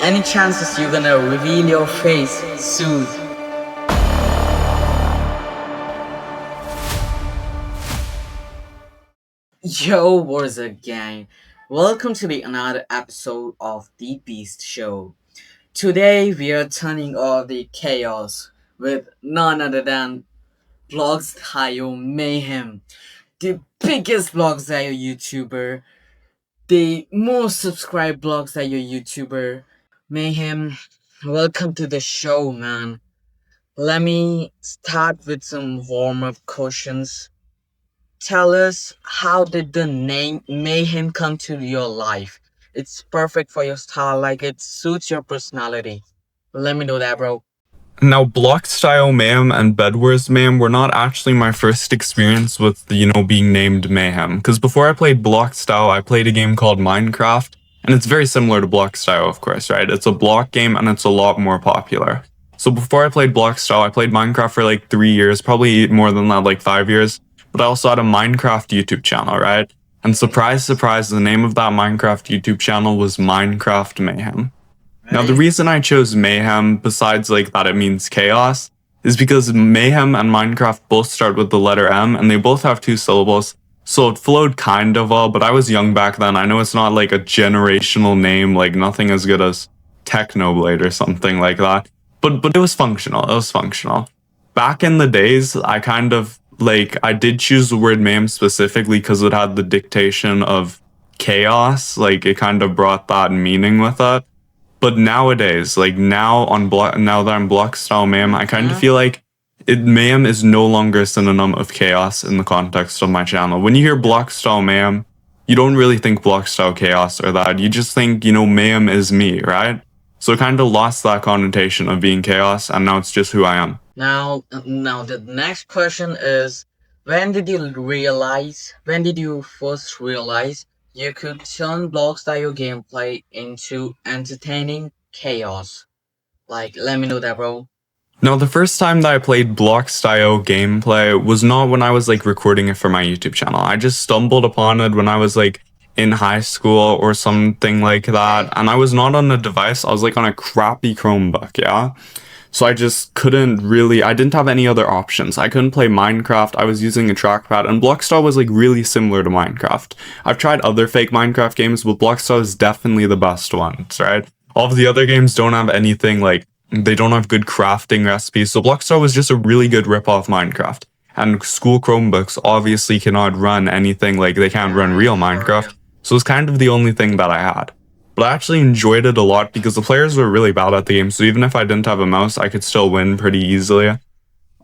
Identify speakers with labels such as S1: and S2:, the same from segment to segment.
S1: Any chances you're gonna reveal your face soon? Yo, what is up, gang? Welcome to another episode of the Beast Show. Today we are turning off the chaos with none other than Bloxdio Mayhem, the biggest Bloxdio YouTuber, the most subscribed Bloxdio YouTuber. Mayhem, welcome to the show, man. Let me start with some warm-up questions. Tell us, how did the name Mayhem come to your life? It's perfect for your style, like it suits your personality. Let me know that, bro.
S2: Now, Bloxdio Mayhem and Bedwars Mayhem were not actually my first experience with, being named Mayhem. Because before I played Bloxdio, I played a game called Minecraft. And it's very similar to Bloxdio, of course, right? It's a block game and it's a lot more popular. So before I played Bloxdio, I played Minecraft for like 3 years, probably more than that, like 5 years. But I also had a Minecraft YouTube channel, right? And surprise, surprise, the name of that Minecraft YouTube channel was Minecraft Mayhem. Now, the reason I chose Mayhem, besides like that it means chaos, is because Mayhem and Minecraft both start with the letter M, and they both have 2 syllables, so it flowed kind of well, but I was young back then. I know it's not like a generational name, like nothing as good as Technoblade or something like that, but it was functional, Back in the days, I did choose the word Mayhem specifically because it had the dictation of chaos, like it kind of brought that meaning with it. But nowadays, now that I'm Bloxdio Mayhem, I kind of feel like Mayhem is no longer a synonym of chaos in the context of my channel. When you hear Bloxdio Mayhem, you don't really think Bloxdio chaos or that. You just think, Mayhem is me, right? So it kind of lost that connotation of being chaos, and now it's just who I am.
S1: Now the next question is, when did you first realize you could turn Bloxdio gameplay into entertaining chaos? Let me know that, bro.
S2: Now, the first time that I played Bloxdio gameplay was not when I was recording it for my YouTube channel. I just stumbled upon it when I was in high school or something like that. And I was not on a device. I was on a crappy Chromebook, yeah? So I just I didn't have any other options. I couldn't play Minecraft. I was using a trackpad, and Bloxdio was really similar to Minecraft. I've tried other fake Minecraft games, but Bloxdio is definitely the best ones, right? All of the other games don't have anything they don't have good crafting recipes. So Bloxdio was just a really good rip-off Minecraft. And school Chromebooks obviously cannot run anything they can't run real Minecraft. So it's kind of the only thing that I had. But I actually enjoyed it a lot because the players were really bad at the game. So even if I didn't have a mouse, I could still win pretty easily.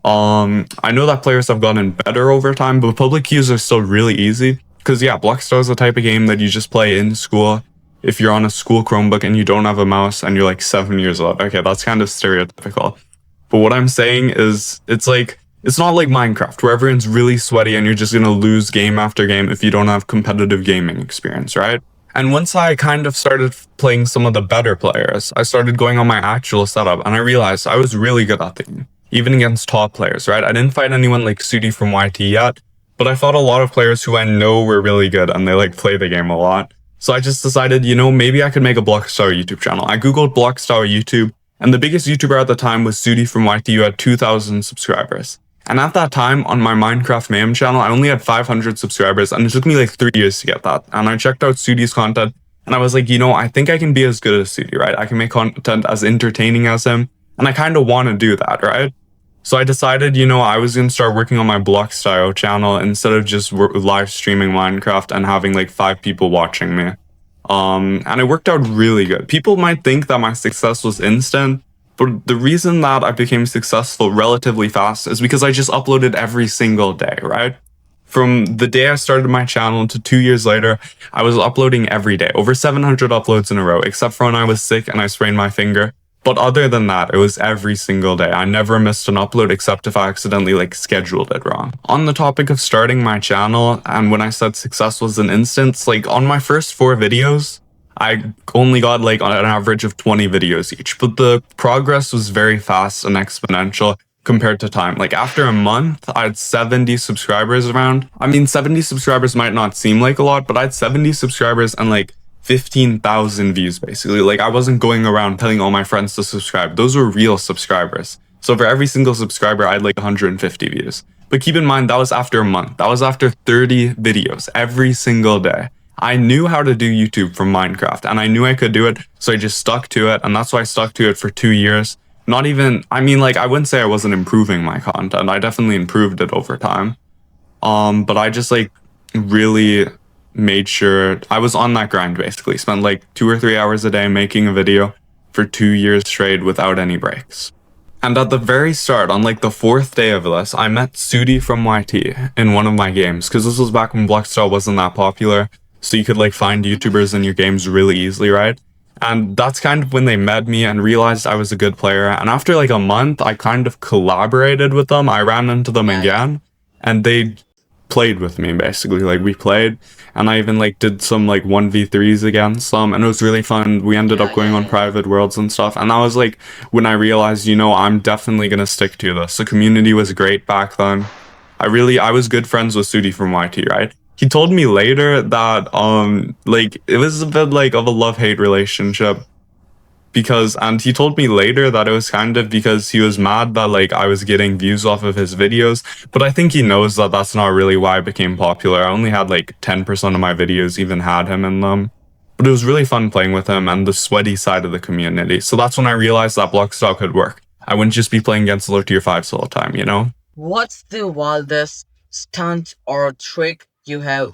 S2: I know that players have gotten better over time, but public queues are still really easy. Because yeah, Bloxdio is the type of game that you just play in school if you're on a school Chromebook and you don't have a mouse and you're 7 years old. Okay, that's kind of stereotypical. But what I'm saying is, it's not like Minecraft where everyone's really sweaty and you're just gonna lose game after game if you don't have competitive gaming experience, right? And once I kind of started playing some of the better players, I started going on my actual setup and I realized I was really good at the game, even against top players, right? I didn't fight anyone like Sudi from YT yet, but I fought a lot of players who I know were really good and they play the game a lot. So I just decided, maybe I could make a Bloxdio YouTube channel. I googled Bloxdio YouTube, and the biggest YouTuber at the time was Sudi from YT, who had 2,000 subscribers. And at that time, on my Minecraft Mayhem channel, I only had 500 subscribers, and it took me 3 years to get that. And I checked out Sudi's content, and I was like, I think I can be as good as Sudi, right? I can make content as entertaining as him, and I kind of want to do that, right? So I decided, I was going to start working on my Bloxdio channel instead of just live streaming Minecraft and having 5 people watching me. And it worked out really good. People might think that my success was instant, but the reason that I became successful relatively fast is because I just uploaded every single day, right? From the day I started my channel to 2 years later, I was uploading every day, over 700 uploads in a row, except for when I was sick and I sprained my finger. But other than that, it was every single day. I never missed an upload except if I accidentally scheduled it wrong. On the topic of starting my channel, and when I said success was an instant, on my first 4 videos, I only got on an average of 20 videos each, but the progress was very fast and exponential compared to time. After a month, I had 70 subscribers around. I mean, 70 subscribers might not seem like a lot, but I had 70 subscribers and 15,000 views basically. Like I wasn't going around telling all my friends to subscribe. Those were real subscribers. So for every single subscriber, I had like 150 views. But keep in mind, that was after a month. That was after 30 videos every single day. I knew how to do YouTube from Minecraft and I knew I could do it. So I just stuck to it. And that's why I stuck to it for 2 years. Not even, I mean, like, I wouldn't say I wasn't improving my content. I definitely improved it over time. But I just like really made sure I was on that grind basically. Spent like 2 or 3 hours a day making a video for 2 years straight without any breaks. And at the very start, on like the 4th day of this, I met Sudi from YT in one of my games, because this was back when Bloxdio wasn't that popular, so you could like find YouTubers in your games really easily, right? And that's kind of when they met me and realized I was a good player. And after like a month, I kind of collaborated with them. I ran into them again, and they played with me basically. Like we played, and I even like did some like 1v3s against them, and it was really fun. We ended up going on private worlds and stuff, and that was like when I realized, you know, I'm definitely gonna stick to this. The community was great back then. I was good friends with Sudi from YT, right? He told me later that like it was a bit like of a love-hate relationship, and he told me later that it was kind of because he was mad that like I was getting views off of his videos, but I think he knows that that's not really why I became popular. I only had like 10% of my videos even had him in them, but it was really fun playing with him and the sweaty side of the community. So that's when I realized that Bloxdio could work. I wouldn't just be playing against low tier 5s all the time, you know?
S1: What's the wildest stunt or trick you have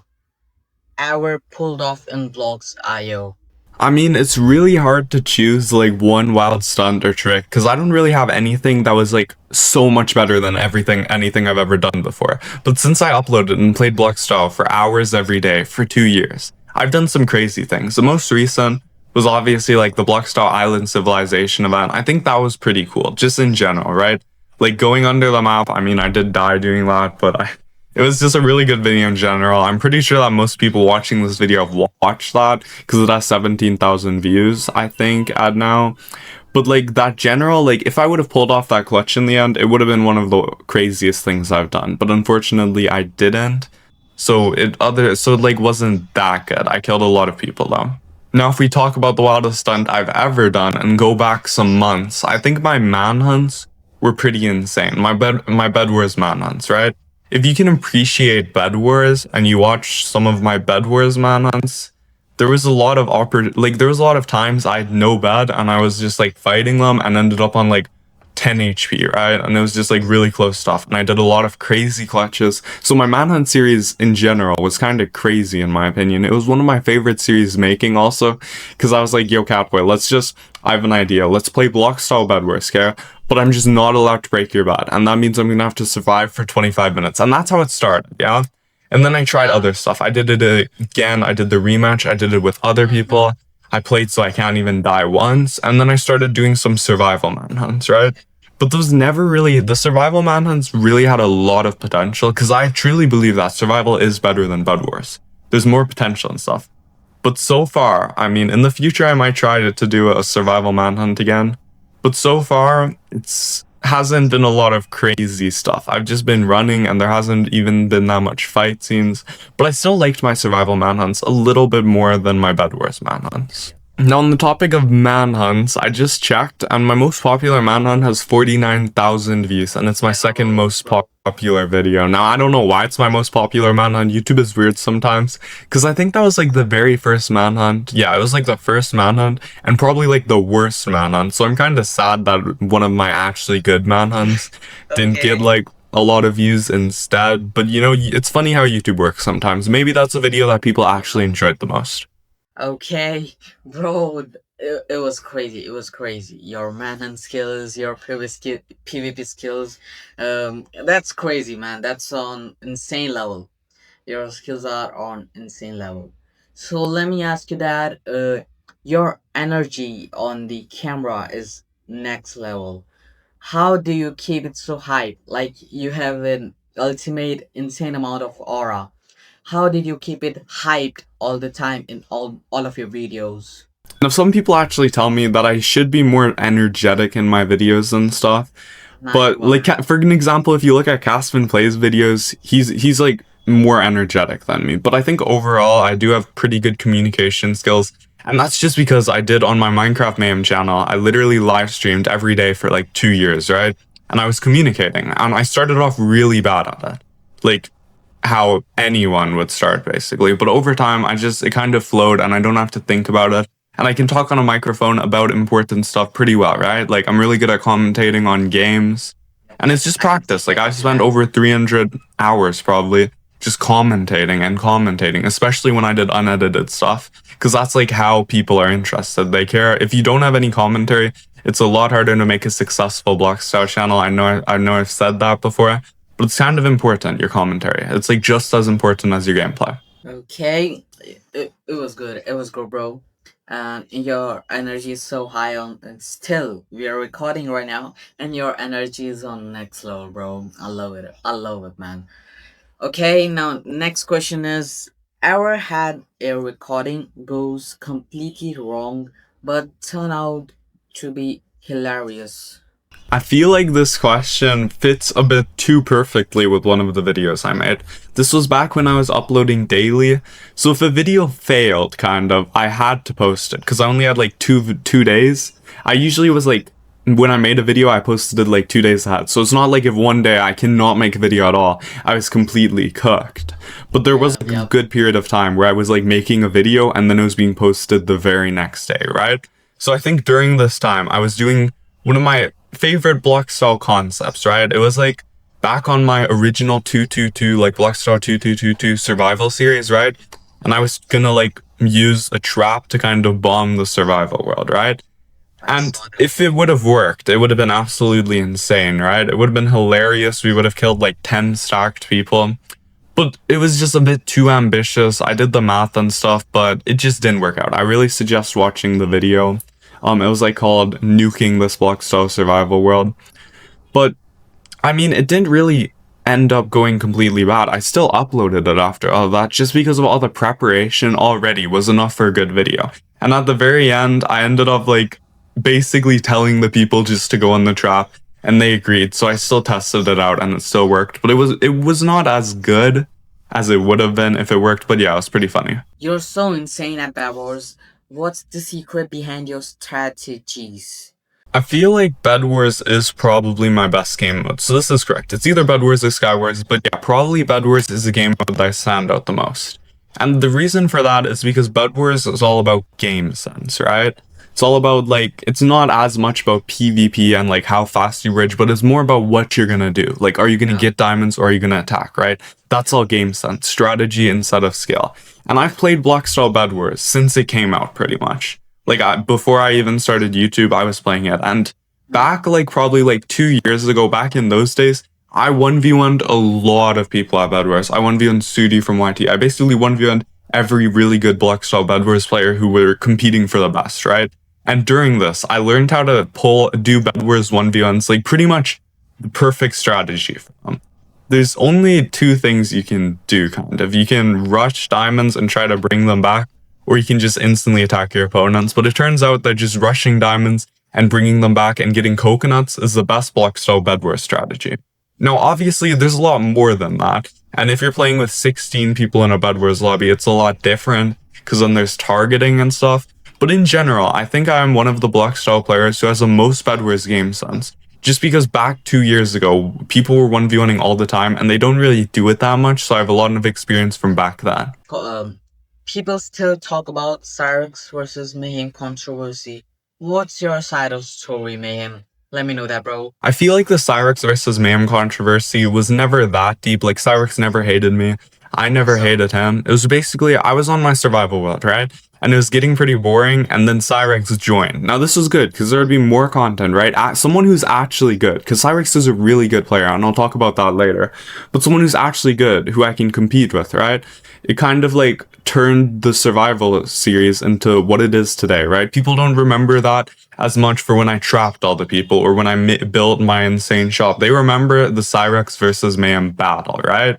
S1: ever pulled off in Bloxdio?
S2: I mean, it's really hard to choose like one wild stunt or trick, because I don't really have anything that was like so much better than anything I've ever done before. But since I uploaded and played Bloxdio for hours every day for 2 years, I've done some crazy things. The most recent was obviously like the Bloxdio Island Civilization event. I think that was pretty cool, just in general, right? Like going under the map, I mean, I did die doing that, but it was just a really good video in general. I'm pretty sure that most people watching this video have watched that, because it has 17,000 views, I think, at now. But like that general, like if I would have pulled off that clutch in the end, it would have been one of the craziest things I've done. But unfortunately, I didn't. So it like wasn't that good. I killed a lot of people though. Now, if we talk about the wildest stunt I've ever done and go back some months, I think my manhunts were pretty insane. My Bedwars manhunts, right? If you can appreciate Bedwars and you watch some of my Bedwars manhunts, there was a lot of times I had no bed and I was just like fighting them and ended up on like 10 HP, right? And it was just like really close stuff. And I did a lot of crazy clutches. So my manhunt series in general was kind of crazy in my opinion. It was one of my favorite series making also, because I was like, yo, Catboy, I have an idea. Let's play Bloxdio Bedwars, okay? But I'm just not allowed to break your bed. And that means I'm gonna have to survive for 25 minutes. And that's how it started, yeah? And then I tried other stuff. I did it again. I did the rematch. I did it with other people. I played so I can't even die once. And then I started doing some survival manhunts, right? But the survival manhunts really had a lot of potential, because I truly believe that survival is better than Bedwars. There's more potential and stuff. But so far, I mean, in the future, I might try to do a survival manhunt again. But so far, hasn't been a lot of crazy stuff. I've just been running and there hasn't even been that much fight scenes. But I still liked my survival manhunts a little bit more than my Bedwars manhunts. Now, on the topic of manhunts, I just checked, and my most popular manhunt has 49,000 views, and it's my second most popular video. Now, I don't know why it's my most popular manhunt. YouTube is weird sometimes, because I think that was like the very first manhunt. Yeah, it was like the first manhunt, and probably like the worst manhunt. So I'm kind of sad that one of my actually good manhunts didn't get like a lot of views instead. But you know, it's funny how YouTube works sometimes. Maybe that's a video that people actually enjoyed the most.
S1: Okay, bro, it was crazy. It was crazy. Your manhunt skills, your PvP skills, that's crazy, man. That's on insane level. Your skills are on insane level. So let me ask you that, your energy on the camera is next level. How do you keep it so hype? Like you have an ultimate insane amount of aura. How did you keep it hyped all the time in all of your videos?
S2: Now, some people actually tell me that I should be more energetic in my videos and stuff.
S1: Nice
S2: But
S1: one.
S2: like, for an example, if you look at Caspin Plays videos, he's like more energetic than me. But I think overall, I do have pretty good communication skills. And that's just because I did on my Minecraft Mayhem channel, I literally live streamed every day for like 2 years, right? And I was communicating, and I started off really bad at it. Like, how anyone would start, basically. But over time, it kind of flowed, and I don't have to think about it. And I can talk on a microphone about important stuff pretty well, right? Like, I'm really good at commentating on games. And it's just practice. Like, I've spent over 300 hours probably just commentating, especially when I did unedited stuff. Because that's like how people are interested. They care. If you don't have any commentary, it's a lot harder to make a successful Bloxdio channel. I know I've said that before, but it's kind of important, your commentary. It's like just as important as your gameplay.
S1: Okay, it was good. It was good, bro. And your energy is so high on, and still we are recording right now, and your energy is on next level, bro. I love it. I love it, man. Okay, now next question is: ever had a recording goes completely wrong, but turn out to be hilarious?
S2: I feel like this question fits a bit too perfectly with one of the videos I made. This was back when I was uploading daily, so if a video failed, kind of, I had to post it, because I only had like two days. I usually was like, when I made a video, I posted it like 2 days ahead, so it's not like if one day I cannot make a video at all, I was completely cooked. But there was like a good period of time where I was like making a video, and then it was being posted the very next day, right? So I think during this time, I was doing one of my favorite Bloxdio concepts, right? It was like back on my original 222, like Bloxdio 2222 survival series, right? And I was gonna like use a trap to kind of bomb the survival world, right? And if it would have worked, it would have been absolutely insane, right? It would have been hilarious. We would have killed like 10 stacked people. But it was just a bit too ambitious. I did the math and stuff, but it just didn't work out. I really suggest watching the video. It was like called Nuking this Bloxdio survival world. But I mean, it didn't really end up going completely bad. I still uploaded it after all that, just because of all the preparation already was enough for a good video. And at the very end, I ended up like basically telling the people just to go on the trap, and they agreed. So I still tested it out, and it still worked. But it was not as good as it would have been if it worked. But yeah, it was pretty funny.
S1: You're so insane at Bedwars. What's the secret behind your strategies?
S2: I feel like Bedwars is probably my best game mode. So this is correct. It's either Bedwars or Skywars, but yeah, probably Bedwars is the game mode that I stand out the most. And the reason for that is because Bedwars is all about game sense, right? It's all about like, it's not as much about PvP and like how fast you bridge, but it's more about what you're gonna do. Like, are you gonna get diamonds or are you gonna attack, right? That's all game sense, strategy instead of skill. And I've played Bloxdio Bedwars since it came out pretty much. Like before I even started YouTube, I was playing it. And back like probably like 2 years ago, back in those days, I 1v1'd a lot of people at Bedwars. I 1v1'd Sudi from YT. I basically 1v1'd every really good Bloxdio Bedwars player who were competing for the best, right? And during this, I learned how to do Bedwars 1v1s, like pretty much the perfect strategy for them. There's only two things you can do, kind of. You can rush diamonds and try to bring them back, or you can just instantly attack your opponents. But it turns out that just rushing diamonds and bringing them back and getting coconuts is the best Bloxdio Bedwars strategy. Now, obviously, there's a lot more than that. And if you're playing with 16 people in a Bedwars lobby, it's a lot different, because then there's targeting and stuff. But in general, I think I am one of the Bloxdio players who has the most Bedwars game sense. Just because back 2 years ago, people were 1v1ing all the time, and they don't really do it that much, so I have a lot of experience from back then.
S1: People still talk about Cyrex versus Mayhem controversy. What's your side of story, Mayhem? Let me know that, bro.
S2: I feel like the Cyrex versus Mayhem controversy was never that deep. Like, Cyrex never hated me. I never hated him. It was basically, I was on my survival world, right? And it was getting pretty boring, and then Cyrex joined. Now, this was good, because there would be more content, right? Someone who's actually good, because Cyrex is a really good player, and I'll talk about that later. But someone who's actually good, who I can compete with, right? It kind of, like, turned the survival series into what it is today, right? People don't remember that as much for when I trapped all the people, or when I built my insane shop. They remember the Cyrex versus Mayhem battle, right?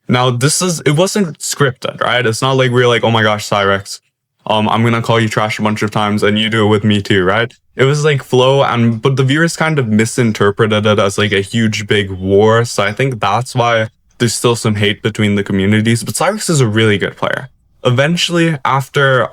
S2: Now, it wasn't scripted, right? It's not like we're like, oh my gosh, Cyrex, I'm gonna call you trash a bunch of times and you do it with me too, right? It was like flow, but the viewers kind of misinterpreted it as like a huge big war. So I think that's why there's still some hate between the communities, but Cyrex is a really good player. Eventually, after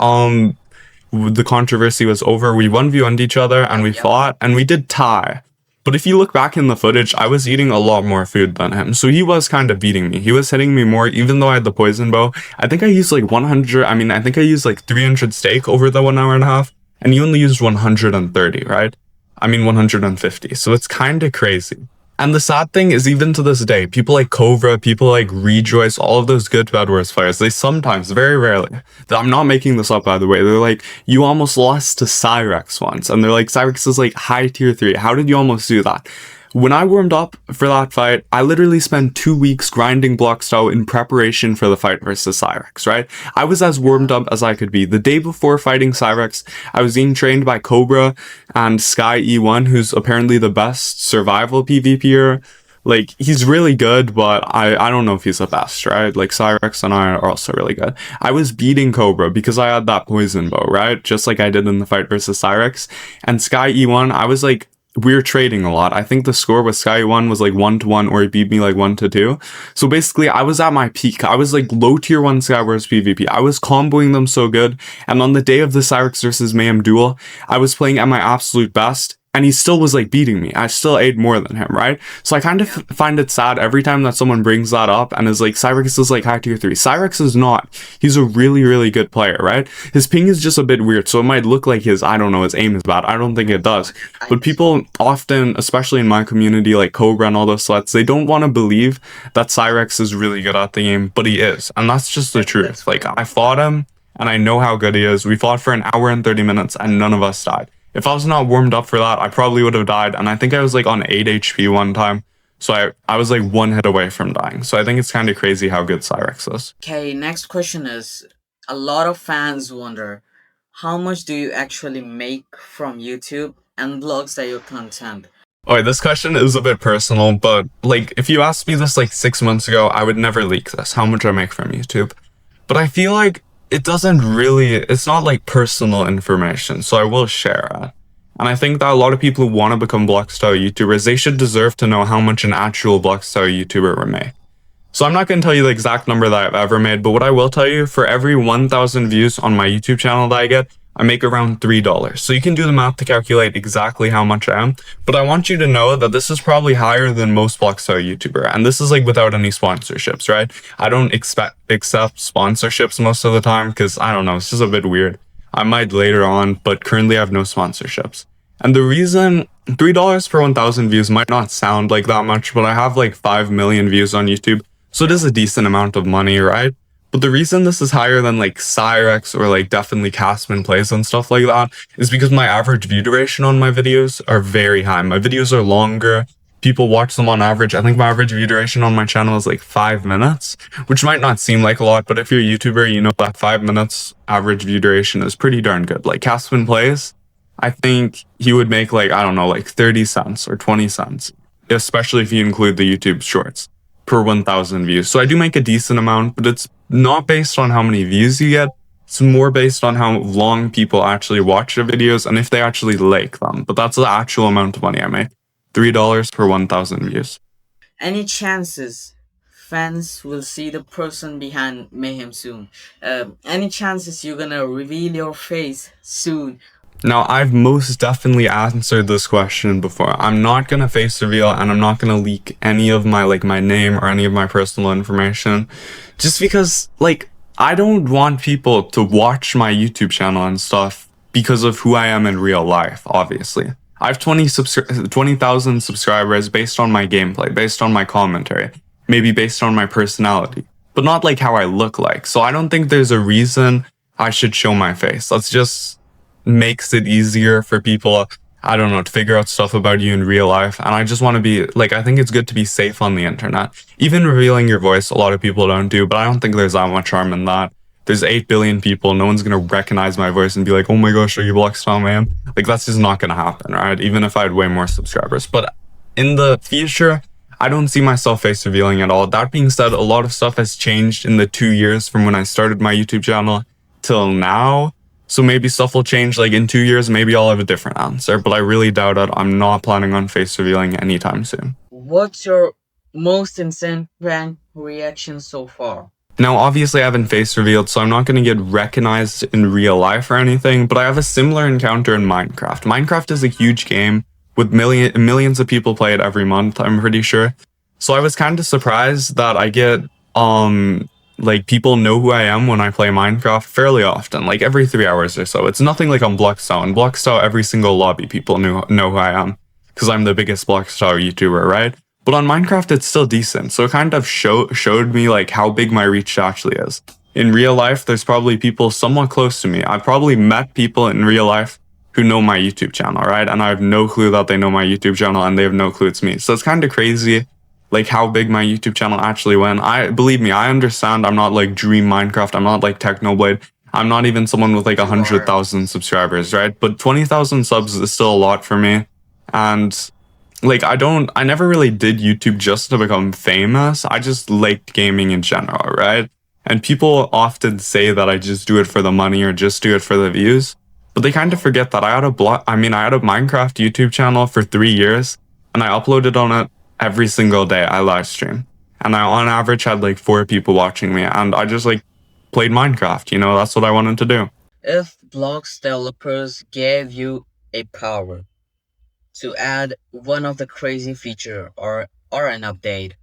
S2: the controversy was over, we 1v1'd each other and we fought and we did tie. But if you look back in the footage, I was eating a lot more food than him. So he was kind of beating me. He was hitting me more, even though I had the poison bow. I think I used like 100, I think I used like 300 steak over the 1 hour and a half. And he only used 130, right? 150. So it's kind of crazy. And the sad thing is, even to this day, people like Cobra, people like Rejoice, all of those good Bedwars players, they sometimes, very rarely, I'm not making this up by the way, they're like, you almost lost to Cyrex once. And they're like, Cyrex is like high tier 3. How did you almost do that? When I warmed up for that fight, I literally spent 2 weeks grinding Bloxdio in preparation for the fight versus Cyrex, right? I was as warmed up as I could be. The day before fighting Cyrex, I was being trained by Cobra and Sky E1, who's apparently the best survival PvPer. Like, he's really good, but I don't know if he's the best, right? Like, Cyrex and I are also really good. I was beating Cobra because I had that poison bow, right? Just like I did in the fight versus Cyrex. And Sky E1, I was like, we were trading a lot. I think the score with Sky 1 was like 1-1, or he beat me like 1-2. So basically, I was at my peak. I was like low tier 1 Skywars PvP. I was comboing them so good. And on the day of the Cyrex versus Mayhem duel, I was playing at my absolute best. And he still was like beating me. I still ate more than him, right? So I kind of find it sad every time that someone brings that up and is like, Cyrex is like high tier 3. Cyrex is not. He's a really, really good player, right? His ping is just a bit weird. So it might look like his aim is bad. I don't think it does. But people often, especially in my community, like Cobra and all those sluts, they don't want to believe that Cyrex is really good at the game, but he is. And that's just the truth. Like, I fought him and I know how good he is. We fought for an hour and 30 minutes and none of us died. If I was not warmed up for that, I probably would have died. And I think I was like on 8 HP one time. So I was like 1 hit away from dying. So I think it's kind of crazy how good Cyrex is.
S1: Okay, next question is, a lot of fans wonder, how much do you actually make from YouTube and Bloxdio content?
S2: Okay, this question is a bit personal, but like if you asked me this like 6 months ago, I would never leak this, how much I make from YouTube. But I feel like it's not like personal information, so I will share it. And I think that a lot of people who want to become Bloxdio YouTubers, they should deserve to know how much an actual Bloxdio YouTuber would make. So I'm not going to tell you the exact number that I've ever made, but what I will tell you, for every 1,000 views on my YouTube channel that I get, I make around $3. So you can do the math to calculate exactly how much I am. But I want you to know that this is probably higher than most Bloxdio YouTuber. And this is like without any sponsorships, right? I don't accept sponsorships most of the time because, I don't know, it's just a bit weird. I might later on, but currently I have no sponsorships. And the reason $3 per 1,000 views might not sound like that much, but I have like 5 million views on YouTube. So it is a decent amount of money, right? But the reason this is higher than like Cyrex or like definitely Castman plays and stuff like that is because my average view duration on my videos are very high. My videos are longer. People watch them on average. I think my average view duration on my channel is like 5 minutes, which might not seem like a lot, but if you're a YouTuber, you know that 5 minutes average view duration is pretty darn good. Like Castman plays, I think he would make like, I don't know, like 30 cents or 20 cents, especially if you include the YouTube shorts per 1,000 views. So I do make a decent amount, but it's not based on how many views you get. It's more based on how long people actually watch your videos and if they actually like them. But that's the actual amount of money I make. $3 per 1,000 views.
S1: Any chances fans will see the person behind Mayhem soon? Any chances you're gonna reveal your face soon?
S2: Now, I've most definitely answered this question before. I'm not going to face reveal and I'm not going to leak any of my name or any of my personal information. Just because, I don't want people to watch my YouTube channel and stuff because of who I am in real life, obviously. I have 20,000 subscribers based on my gameplay, based on my commentary, maybe based on my personality, but not like how I look like. So I don't think there's a reason I should show my face. Let's just makes it easier for people, I don't know, to figure out stuff about you in real life. And I just want to be, I think it's good to be safe on the internet. Even revealing your voice, a lot of people don't do, but I don't think there's that much harm in that. There's 8 billion people, no one's going to recognize my voice and be like, oh my gosh, are you Bloxdio, man? That's just not going to happen, right? Even if I had way more subscribers. But in the future, I don't see myself face revealing at all. That being said, a lot of stuff has changed in the 2 years from when I started my YouTube channel till now. So maybe stuff will change, in 2 years, maybe I'll have a different answer, but I really doubt it. I'm not planning on face revealing anytime soon.
S1: What's your most insane prank reactions so far?
S2: Now, obviously, I haven't face revealed, so I'm not going to get recognized in real life or anything, but I have a similar encounter in Minecraft. Minecraft is a huge game with millions of people play it every month, I'm pretty sure. So I was kind of surprised that I get, like, people know who I am when I play Minecraft fairly often, like every 3 hours or so. It's nothing like on Bloxdio. On Bloxdio, every single lobby, people know who I am, because I'm the biggest Bloxdio YouTuber, right? But on Minecraft, it's still decent. So it kind of showed me like how big my reach actually is. In real life, there's probably people somewhat close to me. I've probably met people in real life who know my YouTube channel, right? And I have no clue that they know my YouTube channel and they have no clue it's me. So it's kind of crazy like how big my YouTube channel actually went. Believe me, I understand I'm not like Dream Minecraft. I'm not like Technoblade. I'm not even someone with like 100,000 subscribers, right? But 20,000 subs is still a lot for me. And like I never really did YouTube just to become famous. I just liked gaming in general, right? And people often say that I just do it for the money or just do it for the views. But they kind of forget that I had a Minecraft YouTube channel for 3 years and I uploaded on it every single day. I live stream. And I on average had like 4 people watching me and I just like played Minecraft, you know, that's what I wanted to do.
S1: If Bloxd developers gave you a power to add one of the crazy feature or an update,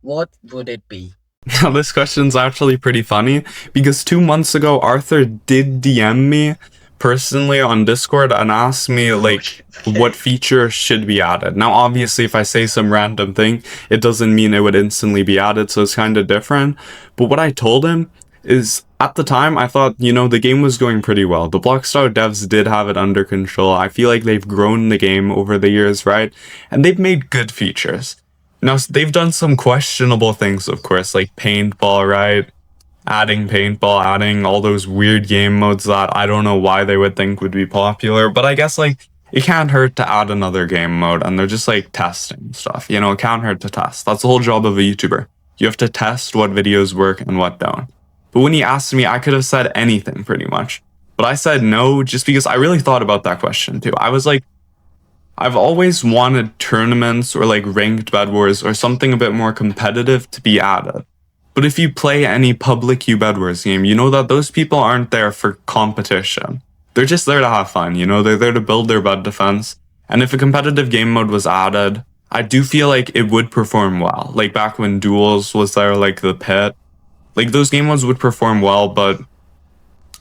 S1: what would it be?
S2: Now, this question's actually pretty funny because 2 months ago, Arthur did DM me personally on Discord and asked me like what feature should be added. Now, obviously, if I say some random thing, it doesn't mean it would instantly be added, so it's kind of different. But what I told him is at the time, I thought, you know, the game was going pretty well. The Bloxdio devs did have it under control. I feel like they've grown the game over the years, right? And they've made good features. Now, they've done some questionable things, of course, like paintball, right? Adding paintball, adding all those weird game modes that I don't know why they would think would be popular, but I guess like it can't hurt to add another game mode and they're just like testing stuff, you know, it can't hurt to test. That's the whole job of a YouTuber. You have to test what videos work and what don't. But when he asked me, I could have said anything pretty much, but I said no just because I really thought about that question too. I was like, I've always wanted tournaments or like ranked Bedwars or something a bit more competitive to be added. But if you play any public Bedwars game, you know that those people aren't there for competition. They're just there to have fun, you know, they're there to build their bed defense. And if a competitive game mode was added, I do feel like it would perform well. Like back when Duels was there, like the pit, like those game modes would perform well, but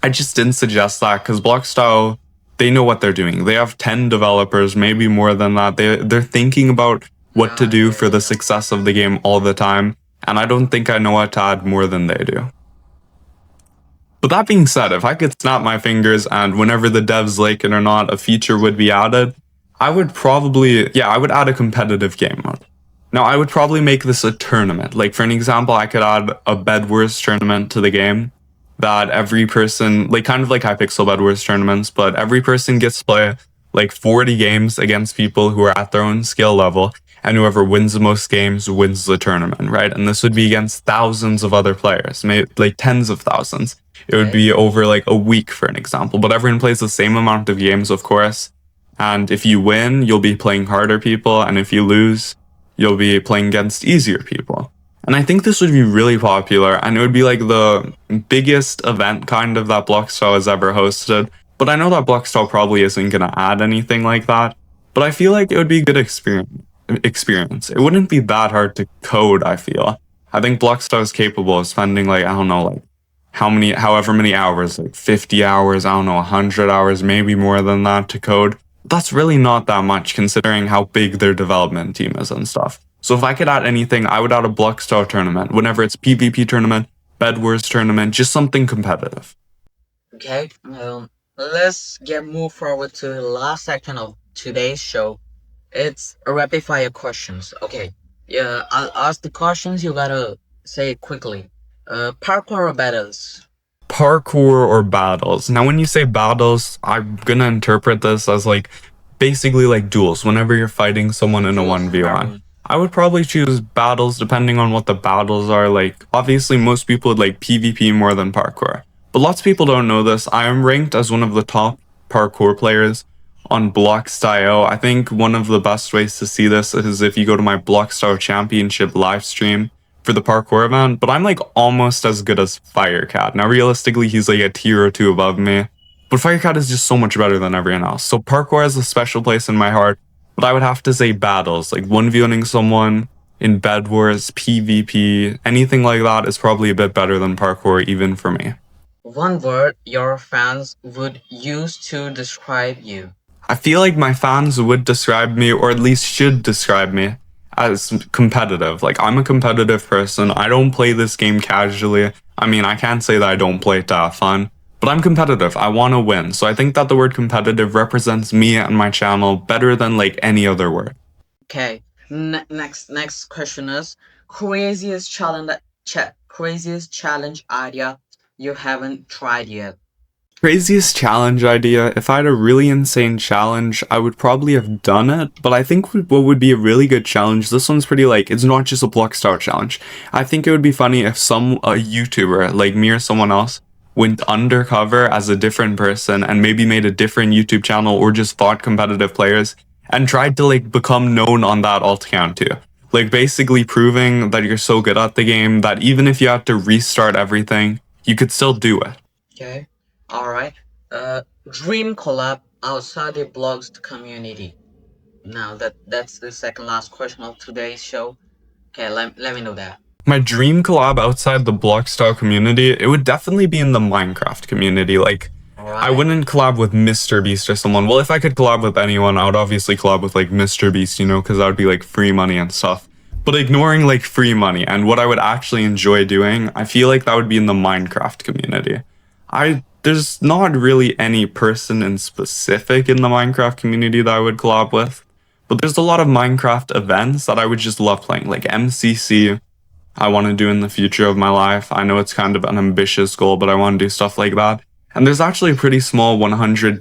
S2: I just didn't suggest that because Bloxdio, they know what they're doing. They have 10 developers, maybe more than that. They're thinking about what to do for the success of the game all the time. And I don't think I know what to add more than they do. But that being said, if I could snap my fingers and whenever the devs like it or not, a feature would be added, I would probably, I would add a competitive game mode. Now, I would probably make this a tournament. Like, for an example, I could add a Bedwars tournament to the game that every person, like kind of like Hypixel Bedwars tournaments, but every person gets to play like 40 games against people who are at their own skill level, and whoever wins the most games wins the tournament, right? And this would be against thousands of other players, maybe like tens of thousands. It would be over like a week, for an example, but everyone plays the same amount of games, of course. And if you win, you'll be playing harder people, and if you lose, you'll be playing against easier people. And I think this would be really popular, and it would be like the biggest event kind of that Bloxdio has ever hosted. But I know that Bloxdio probably isn't going to add anything like that. But I feel like it would be a good experience. It wouldn't be that hard to code, I feel. I think Bloxdio is capable of spending like, I don't know, like however many hours, like 50 hours, I don't know, 100 hours, maybe more than that to code. That's really not that much considering how big their development team is and stuff. So if I could add anything, I would add a Bloxdio tournament. Whenever it's PvP tournament, Bedwars tournament, just something competitive.
S1: Okay, let's move forward to the last section of today's show. It's a rapid fire questions. Okay, I'll ask the questions. You gotta say it quickly. Parkour or battles?
S2: Parkour or battles? Now, when you say battles, I'm gonna interpret this as like basically like duels. Whenever you're fighting someone in a 1v1. I would probably choose battles depending on what the battles are. Like, obviously, most people would like PvP more than parkour. But lots of people don't know this. I am ranked as one of the top parkour players on Bloxdio. I think one of the best ways to see this is if you go to my Bloxdio Championship live stream for the parkour event, but I'm like almost as good as Firecat. Now, realistically, he's like a tier or two above me, but Firecat is just so much better than everyone else. So parkour has a special place in my heart, but I would have to say battles, like 1v1ing someone in Bedwars, PvP, anything like that is probably a bit better than parkour, even for me.
S1: One word your fans would use to describe you.
S2: I feel like my fans would describe me, or at least should describe me, as competitive. Like, I'm a competitive person. I don't play this game casually. I mean, I can't say that I don't play it to have fun, but I'm competitive. I want to win. So I think that the word competitive represents me and my channel better than like any other word.
S1: Okay. Next question is craziest challenge idea you haven't tried yet.
S2: Craziest challenge idea. If I had a really insane challenge, I would probably have done it. But I think what would be a really good challenge, this one's pretty like, it's not just a Bloxdio challenge. I think it would be funny if a YouTuber like me or someone else went undercover as a different person and maybe made a different YouTube channel or just fought competitive players and tried to like become known on that alt account too. Like basically proving that you're so good at the game that even if you had to restart everything, you could still do it.
S1: Okay. Alright. Dream collab outside the Bloxd community. Now that's the second last question of today's show. Okay, let me know that.
S2: My dream collab outside the Bloxdio community, it would definitely be in the Minecraft community. Like, I wouldn't collab with Mr. Beast or someone. Well, if I could collab with anyone, I would obviously collab with like Mr. Beast, you know, because that would be like free money and stuff. But ignoring like free money and what I would actually enjoy doing, I feel like that would be in the Minecraft community. There's not really any person in specific in the Minecraft community that I would collab with, but there's a lot of Minecraft events that I would just love playing, like MCC. I want to do in the future of my life. I know it's kind of an ambitious goal, but I want to do stuff like that. And there's actually a pretty small 100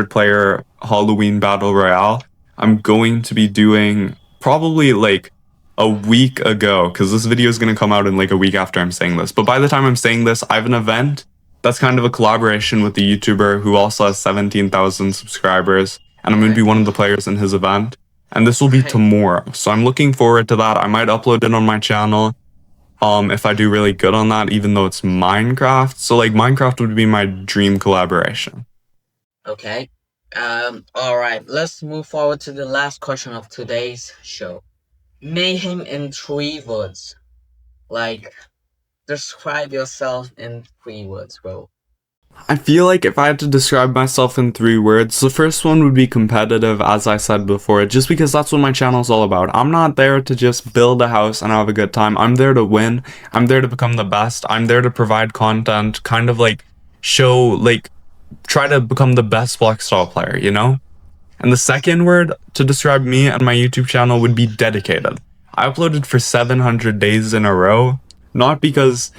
S2: player Halloween Battle Royale I'm going to be doing probably like a week ago, because this video is going to come out in like a week after I'm saying this. But by the time I'm saying this, I have an event that's kind of a collaboration with the YouTuber who also has 17,000 subscribers. And I'm going to be one of the players in his event. And this will be tomorrow. So I'm looking forward to that. I might upload it on my channel if I do really good on that, even though it's Minecraft. So like Minecraft would be my dream collaboration.
S1: Okay. Alright, let's move forward to the last question of today's show. Mayhem in 3 words. Like, describe yourself in 3 words, bro.
S2: I feel like if I had to describe myself in 3 words, the first one would be competitive, as I said before, just because that's what my channel is all about. I'm not there to just build a house and have a good time. I'm there to win. I'm there to become the best. I'm there to provide content, kind of like show, like, try to become the best Bloxdio player, you know? And the second word to describe me and my YouTube channel would be dedicated. I uploaded for 700 days in a row, not because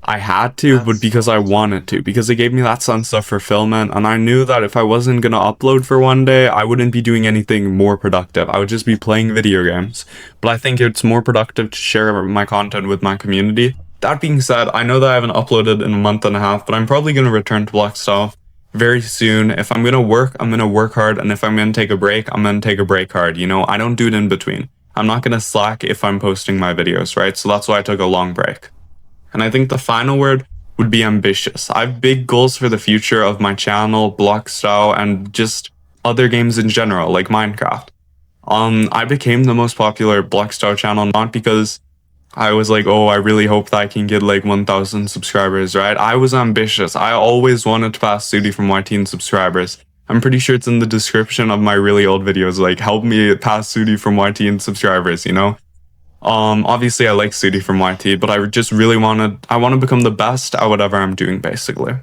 S2: I had to, but because I wanted to, because it gave me that sense of fulfillment. And I knew that if I wasn't going to upload for one day, I wouldn't be doing anything more productive. I would just be playing video games. But I think it's more productive to share my content with my community. That being said, I know that I haven't uploaded in a month and a half, but I'm probably going to return to Bloxdio very soon. If I'm going to work, I'm going to work hard. And if I'm going to take a break, I'm going to take a break hard. You know, I don't do it in between. I'm not going to slack if I'm posting my videos, right? So that's why I took a long break. And I think the final word would be ambitious. I have big goals for the future of my channel, Bloxdio, and just other games in general, like Minecraft. I became the most popular Bloxdio channel not because I was like, oh, I really hope that I can get like 1,000 subscribers, right? I was ambitious. I always wanted to pass Sudi from YT in subscribers. I'm pretty sure it's in the description of my really old videos, like help me pass Sudi from YT in subscribers, you know? Obviously I like Sudi from YT, but I just really want to become the best at whatever I'm doing, basically.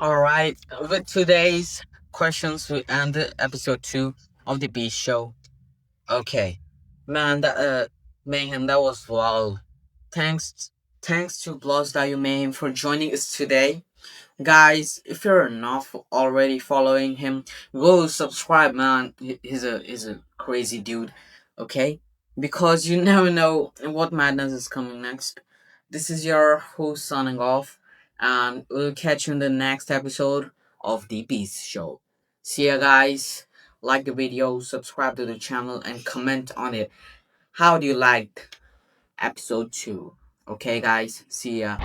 S1: Alright, with today's questions, we end episode 2 of the Beast Show. Okay. Man, Mayhem, that was wild. Thanks to Bloxdio Mayhem for joining us today. Guys, if you're not already following him, go subscribe, man. He's a crazy dude, okay? Because you never know what madness is coming next. This is your host signing off, and we'll catch you in the next episode of the Beast Show. See ya, guys. Like the video, subscribe to the channel, and comment on it. How do you like episode 2? Okay, guys. See ya.